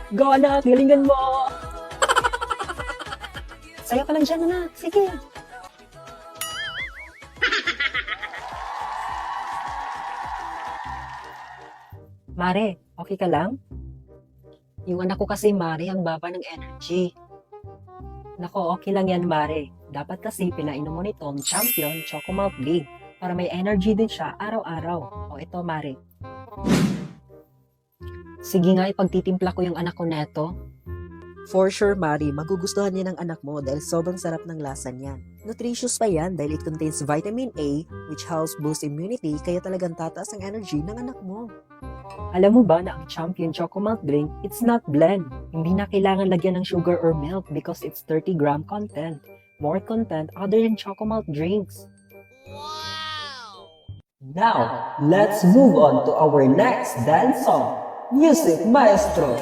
Go anak, galingan mo! Sayo ka lang dyan anak, sige. Mare, okay ka lang? Yung anak ko kasi Mare, ang baba ng energy. Nako, okay lang yan Mare. Dapat kasi pinainom mo nitong Champion Chocomalt Big para may energy din siya araw-araw. O ito Mare. Sige nga, ipagtitimpla ko yung anak ko neto. For sure, Mari, magugustuhan niya ng anak mo dahil sobrang sarap ng lasa niya. Nutritious pa yan dahil it contains vitamin A, which helps boost immunity, kaya talagang tataas ang energy ng anak mo. Alam mo ba na ang Champion Chocomalt Drink, it's not blend. Hindi na kailangan lagyan ng sugar or milk because it's 30-gram content. More content other than Chocomalt drinks. Now, let's move on to our next dance song. Music Maestro!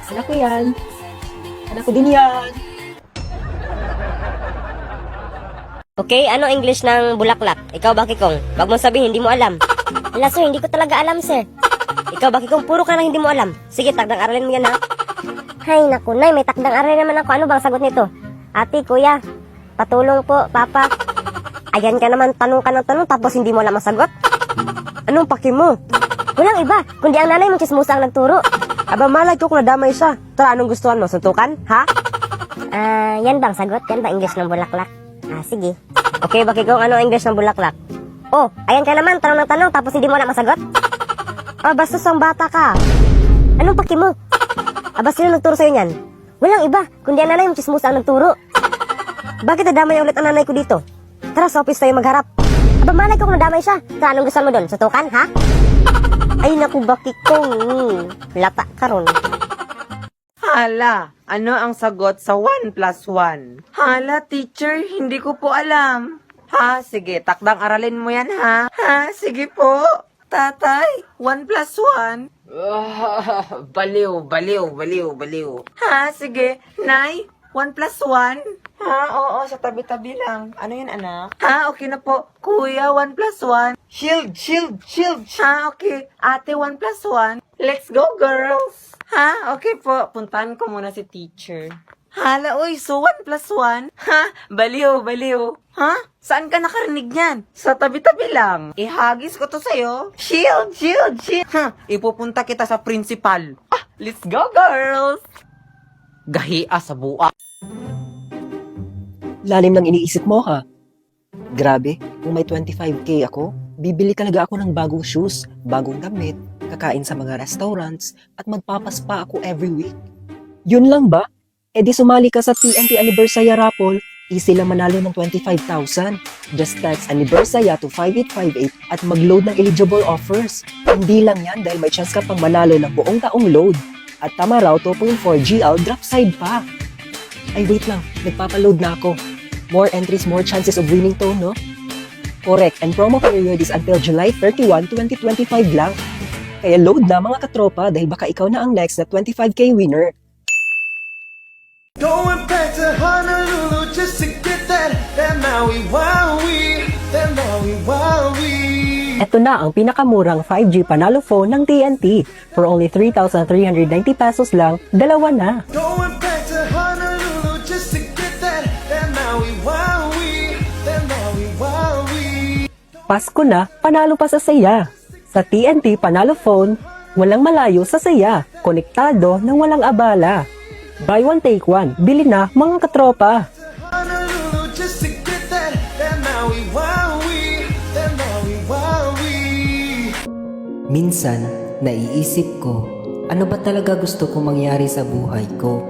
Anak ko yan. Anak ko din yan. Okay, ano English ng bulaklak? Ikaw ba, Kikong? Wag mo sabihin, hindi mo alam. Wala, sir, hindi ko talaga alam, sir. Ikaw ba, Kikong? Puro ka na hindi mo alam. Sige, takdang aralin mo yan, ha? Hay, naku, Nay, may takdang aralin naman ako. Ano bang sagot nito? Ate, kuya, patulong po, papa. Ayan ka naman, tanong ka ng tanong, tapos hindi mo alam ang sagot? Anong paki mo? Walang iba, kundi ang nanay mong chismosa ang nagturo. Aba, malay ko kung nadamay siya. Tara, anong gustuhan mo? Suntukan? Ha? Yan bang sagot? Yan ba English ng bulaklak? Sige. Okay, bakit kung ano English ng bulaklak? Oh, ayan ka naman, tanong ng tanong, tapos hindi mo na masagot? Bastos ang bata ka. Anong paki mo? Sino nagturo sa'yo niyan? Walang iba, kundi ang nanay mong chismosa ang nagturo. Bakit nadamay ulit ang nanay ko dito? Tara, sa office tayo magharap. Malay ko kung nadamay siya. Tara, anong gustuhan mo doon? Suntukan, ha? Ay, naku, bakit kong lata ka ron. Hala, ano ang sagot sa 1 plus 1? Hala, teacher, hindi ko po alam. Ha, sige, takdang aralin mo yan, ha? Ha, sige po. Tatay, 1 plus 1? Baliw. Ha, sige. Nay, 1 plus 1? Ha, oo, sa tabi-tabi lang. Ano yun, anak? Ha, okay na po. Kuya, 1 plus 1. Shield. Ha, okay. Ate, 1 plus 1. Let's go, girls. Ha, okay po. Puntahan ko muna si teacher. Hala, uy, so 1 plus 1? Ha, baliw. Ha? Saan ka nakarinig niyan? Sa tabi-tabi lang. Ihagis ko to sa'yo. Shield. Ha, ipupunta kita sa principal. Let's go, girls. Gahia sa bua. Lalim ng iniisip mo ha. Grabe, kung may 25k ako, bibili talaga ako ng bagong shoes, bagong damit, kakain sa mga restaurants, at magpapaspa ako every week. Yun lang ba? E di sumali ka sa TNT Anniversary Raffle, easy lang manalo ng 25,000. Just text Anniversary to 5858 at mag-load ng eligible offers. Hindi lang yan dahil may chance ka pang manalo ng buong taong load. At tama raw 2.4 GL drop side pa. Ay wait lang, nagpapaload na ako. More entries, more chances of winning to, no? Correct, and promo period is until July 31, 2025 lang. Kaya load na mga katropa dahil baka ikaw na ang next na 25k winner. Going back to Honolulu just to get that Maui Wowie, that Maui Wowie. Ito na ang pinakamurang 5G panalo phone ng TNT. For only 3,390 pesos lang, dalawa na. Going back to Honolulu just to get that Maui Wowie, that Maui Wowie. Pasko na, panalo pa sa saya. Sa TNT Panalo Phone, walang malayo sa saya. Konektado ng walang abala. Buy one, take one. Bili na, mga katropa. Honolulu just to get that Maui Wowie, that Maui Wowie. Minsan, naiisip ko, ano ba talaga gusto kong mangyari sa buhay ko?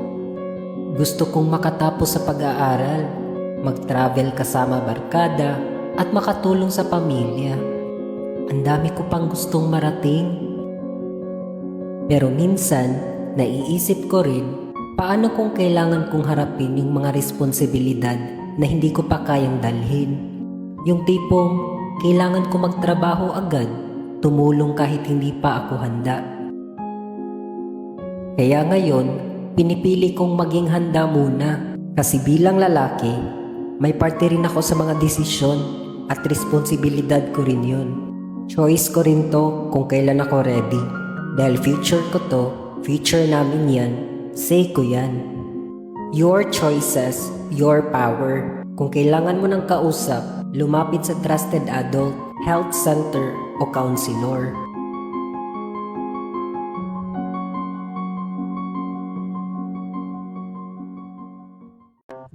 Gusto kong makatapos sa pag-aaral, mag-travel kasama barkada, at makatulong sa pamilya. Ang dami ko pang gustong marating. Pero minsan, naiisip ko rin, paano kung kailangan kong harapin yung mga responsibilidad na hindi ko pa kayang dalhin? Yung tipong kailangan ko magtrabaho agad, tumulong kahit hindi pa ako handa. Kaya ngayon, pinipili kong maging handa muna. Kasi bilang lalaki, may parte rin ako sa mga desisyon at responsibilidad ko rin yun. Choice ko rin to kung kailan ako ready. Dahil future ko to, future namin yan, say ko yan. Your choices, your power. Kung kailangan mo ng kausap, lumapit sa trusted adult, health center o counselor.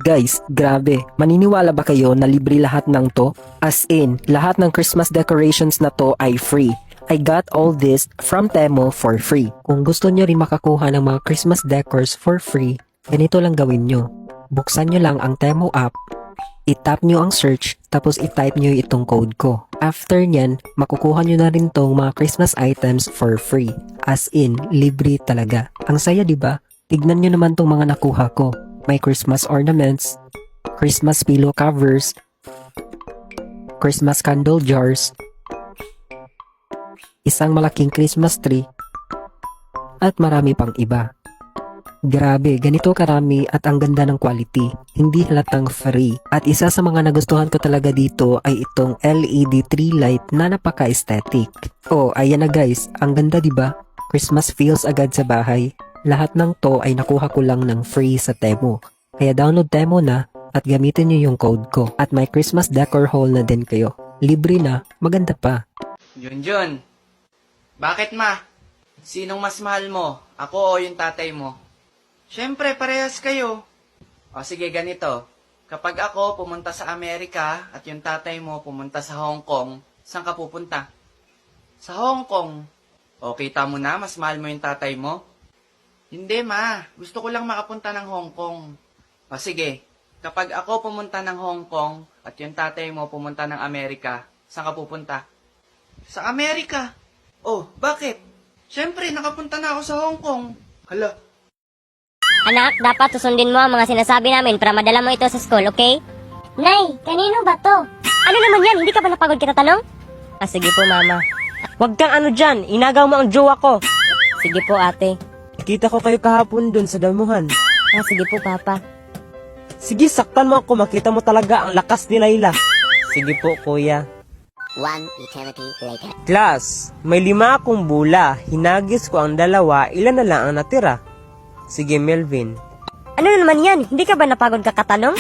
Guys, grabe. Maniniwala ba kayo na libre lahat ng to? As in, lahat ng Christmas decorations na to ay free. I got all this from Temo for free. Kung gusto nyo rin makakuha ng mga Christmas decors for free, ganito lang gawin nyo. Buksan nyo lang ang Temo app, itap nyo ang search, tapos itype nyo itong code ko. After nyan, makukuha nyo na rin tong mga Christmas items for free. As in, libre talaga. Ang saya, diba? Tignan nyo naman tong mga nakuha ko. May Christmas ornaments, Christmas pillow covers, Christmas candle jars, isang malaking Christmas tree, at marami pang iba. Grabe, ganito karami at ang ganda ng quality. Hindi halatang free. At isa sa mga nagustuhan ko talaga dito ay itong LED tree light na napaka-aesthetic. Oh, ayan na guys. Ang ganda, diba? Christmas feels agad sa bahay. Lahat ng to ay nakuha ko lang ng free sa Temo. Kaya download Temo na at gamitin nyo yung code ko. At may Christmas decor haul na din kayo. Libre na, maganda pa. Junjun, bakit ma? Sinong mas mahal mo? Ako o yung tatay mo? Siyempre, parehas kayo. O sige, ganito. Kapag ako pumunta sa Amerika at yung tatay mo pumunta sa Hong Kong, saan ka pupunta? Sa Hong Kong. O kita mo na, mas mahal mo yung tatay mo? Hindi ma, gusto ko lang makapunta ng Hong Kong. O sige, kapag ako pumunta ng Hong Kong at yung tatay mo pumunta ng Amerika, saan ka pupunta? Sa Amerika. Oh, bakit? Siyempre, nakapunta na ako sa Hong Kong. Hala. Anak, dapat susundin mo ang mga sinasabi namin para madala mo ito sa school, okay? Nay, kanino ba to? Ano naman yan? Hindi ka ba napagod kita tanong? Ah, sige po, mama. Huwag kang ano dyan, inagaw mo ang jowa ko. Sige po, ate. Nakita ko kayo kahapon dun sa damuhan. Ah, sige po, papa. Sige, saktan mo ako, makita mo talaga ang lakas ni Layla. Sige po, kuya. One eternity later. Class, may 5 akong bula, hinagis ko ang 2, ilan na lang ang natira? Sige, Melvin. Ano naman yan? Hindi ka ba napagod kakatanong?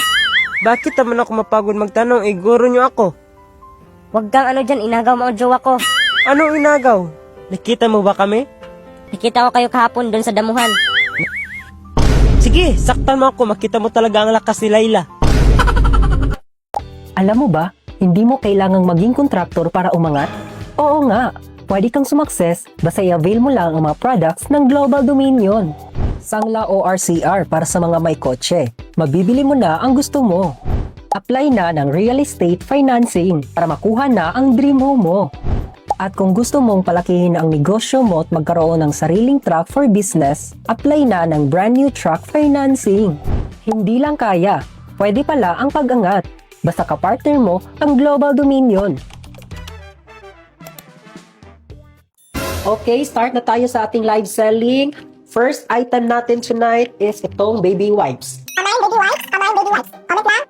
Bakit naman ako mapagod magtanong, guro nyo ako? Huwag kang ano dyan, inagaw mo ang jowa ko. Anong inagaw? Nakita mo ba kami? Nakita ko kayo kahapon doon sa damuhan. Sige, saktan mo ako, makita mo talaga ang lakas ni Layla. Alam mo ba, hindi mo kailangang maging kontraktor para umangat? Oo nga, pwede kang sumakses basta i-avail mo lang ang mga products ng Global Dominion. Sangla ORCR para sa mga may kotse. Mabibili mo na ang gusto mo. Apply na ng real estate financing para makuha na ang dream home mo. At kung gusto mong palakihin ang negosyo mo at magkaroon ng sariling truck for business, apply na ng brand new truck financing. Hindi lang kaya, pwede pala ang pag-angat. Basta kapartner mo ang Global Dominion. Okay, start na tayo sa ating live selling. First item natin tonight is itong baby wipes. Amayin baby wipes, amayin baby wipes. Comment lang.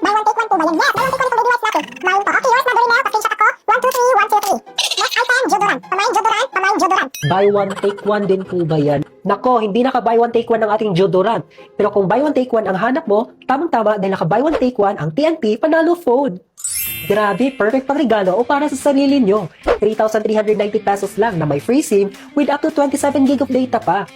Buy one take one po ba yan? Yes, buy one take one po baby wipes natin. Mayin po. Okay, yours na rin na. Pa-screenshot ako. 1, 2, 3, 1, 2, 3. Next item, deodorant. Amayin deodorant, amayin deodorant. Buy one take one din po ba yan? Nako, hindi naka buy one take one ang ating deodorant. Pero kung buy one take one ang hanap mo, tamang-tama dahil naka buy one take one ang TNT Panalo Phone. Grabe, perfect pang regalo o para sa sarili nyo. 3,390 pesos lang na may free SIM with up to 27 gig of data pa.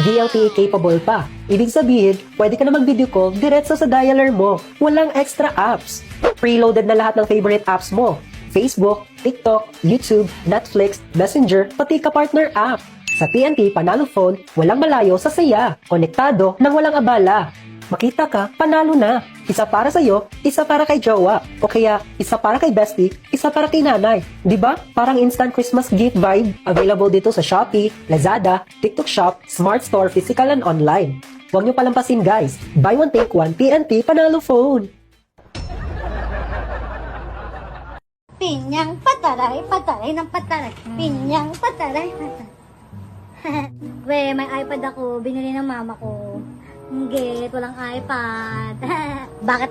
VLTE capable pa. Ibig sabihin, pwede ka na mag-video call diretso sa dialer mo. Walang extra apps. Preloaded na lahat ng favorite apps mo. Facebook, TikTok, YouTube, Netflix, Messenger, pati ka-partner app. Sa TNT Panalo Phone, walang malayo sa saya. Konektado nang walang abala. Makita ka, panalo na. Isa para sa'yo, isa para kay jowa. O kaya, isa para kay bestie, isa para kay nanay. Diba? Parang instant Christmas gift vibe. Available dito sa Shopee, Lazada, TikTok Shop, Smart Store, physical and online. Huwag nyo palampasin guys. Buy one take one, TNT Panalo Phone. Pinyang pataray, pataray ng pataray. Pinyang pataray, pataray. We, may iPad ako. Binili ng mama ko. Ngit, walang iPad. Bakit